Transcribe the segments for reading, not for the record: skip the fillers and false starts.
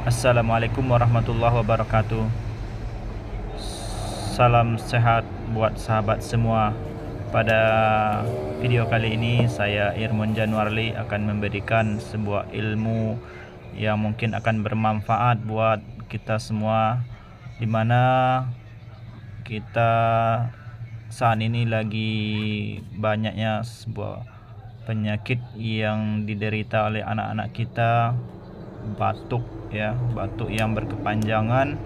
Assalamualaikum warahmatullahi wabarakatuh. Salam sehat buat sahabat semua. Pada video kali ini saya Irmun Januarli akan memberikan sebuah ilmu yang mungkin akan bermanfaat buat kita semua, dimana kita saat ini lagi banyaknya sebuah penyakit yang diderita oleh anak-anak kita, batuk ya, batuk yang berkepanjangan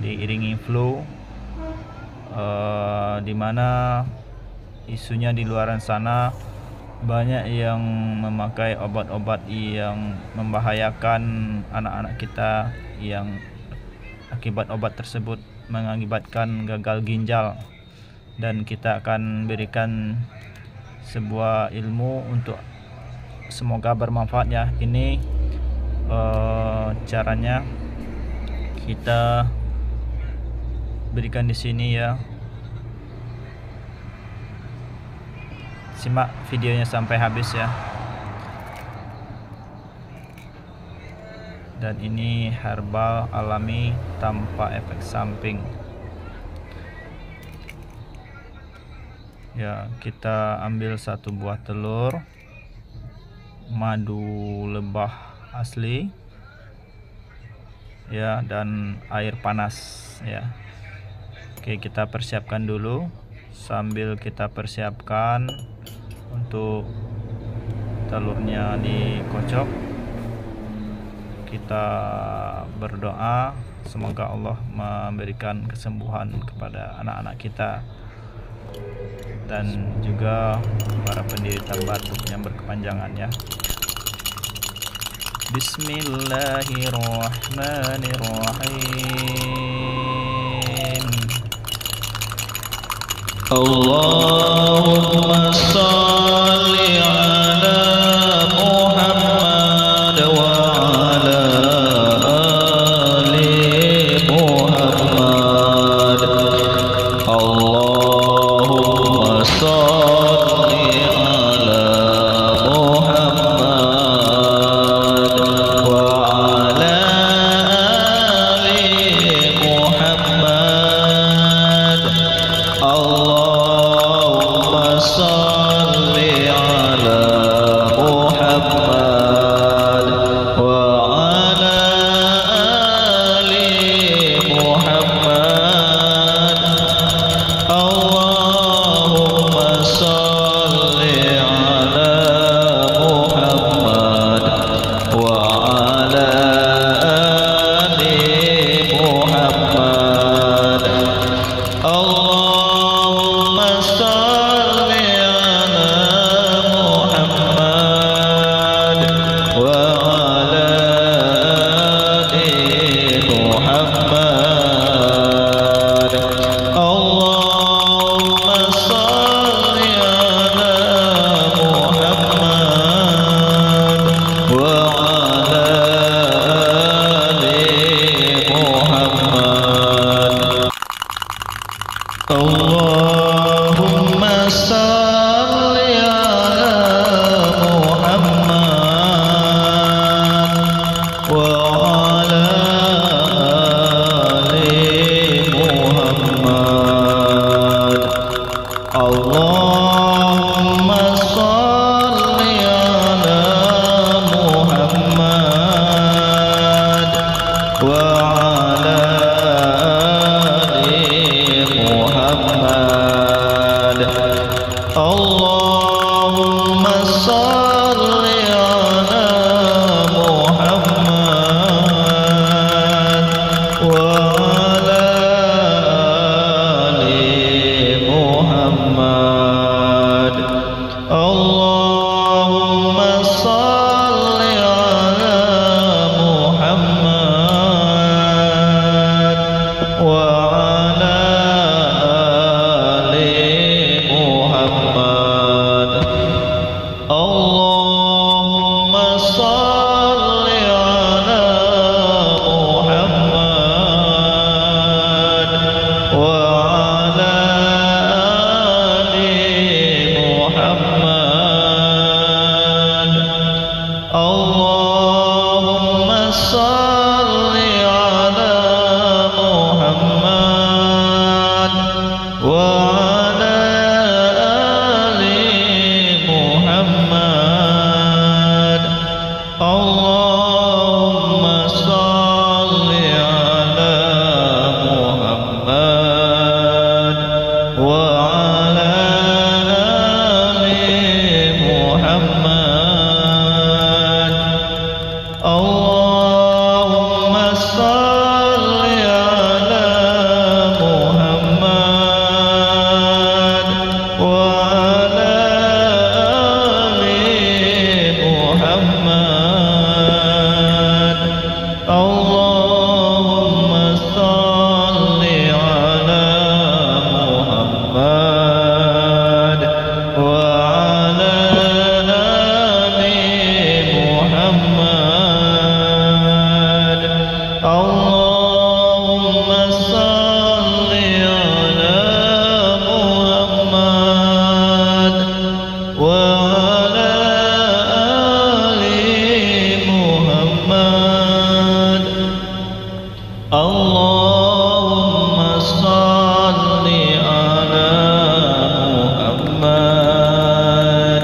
diiringi flu, dimana isunya di luaran sana banyak yang memakai obat-obat yang membahayakan anak-anak kita, yang akibat obat tersebut mengakibatkan gagal ginjal. Dan kita akan berikan sebuah ilmu untuk semoga bermanfaat ya. Ini caranya kita berikan di sini ya. Simak videonya sampai habis ya. Dan ini herbal alami tanpa efek samping. Ya, kita ambil satu buah telur, madu lebah asli ya, dan air panas ya. Oke, kita persiapkan dulu. Sambil kita persiapkan untuk telurnya dikocok, kita berdoa semoga Allah memberikan kesembuhan kepada anak-anak kita dan juga para penderita batuk yang berkepanjangan ya. Bismillahirrahmanirrahim. Allahumma shalli ala Muhammad wa ala ali Muhammad. Allahumma shalli ala Muhammad wa ala ali Muhammad. Allahumma shalli ala Muhammad wa ala ali Muhammad. Allahumma shalli ala Muhammad wa ala ali Muhammad. Allahumma shalli ala Muhammad wa ala ali Muhammad. Allahumma shalli ala Muhammad wa ala ali Muhammad. Allahumma shalli ala Muhammad wa ala ali Muhammad. Allahumma shalli ala Muhammad wa ala ali Muhammad. Allahumma shalli ala Muhammad wa ala ali Muhammad. Allahumma shalli ala Muhammad wa ala ali Muhammad. Allahumma shalli ala Muhammad wa ala ali Muhammad. Allahumma shalli Muhammad. Allahumma salli ala Muhammad wa ala ali Muhammad. Allahumma salli ala Muhammad wa ala ali Muhammad. Allahumma salli ala Muhammad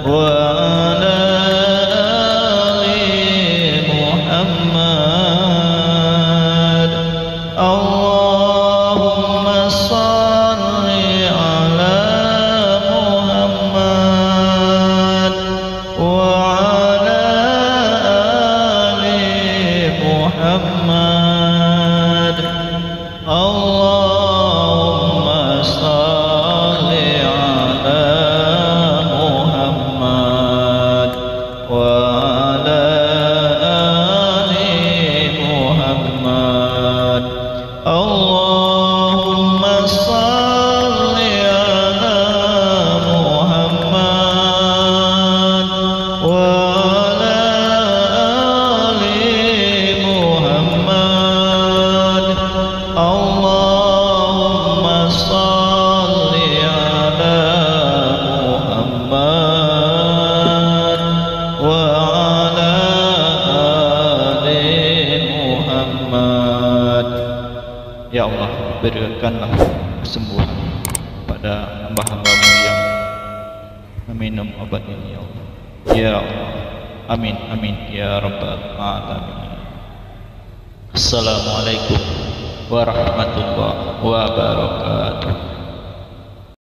wa ala ali Muhammad. Allahumma salli ala Muhammad wa ala ali Muhammad. Allahumma salli ala Muhammad wa ala ali Muhammad. Allahumma salli ala Muhammad wa ala ali Muhammad. Allahumma salli ala Muhammad wa ala ali Muhammad. Ya Allah, berikanlah kesembuhan pada hamba-hambamu yang meminum obat ini, ya Allah. Ya Allah, amin amin ya rabbal alamin. Assalamualaikum warahmatullahi wabarakatuh.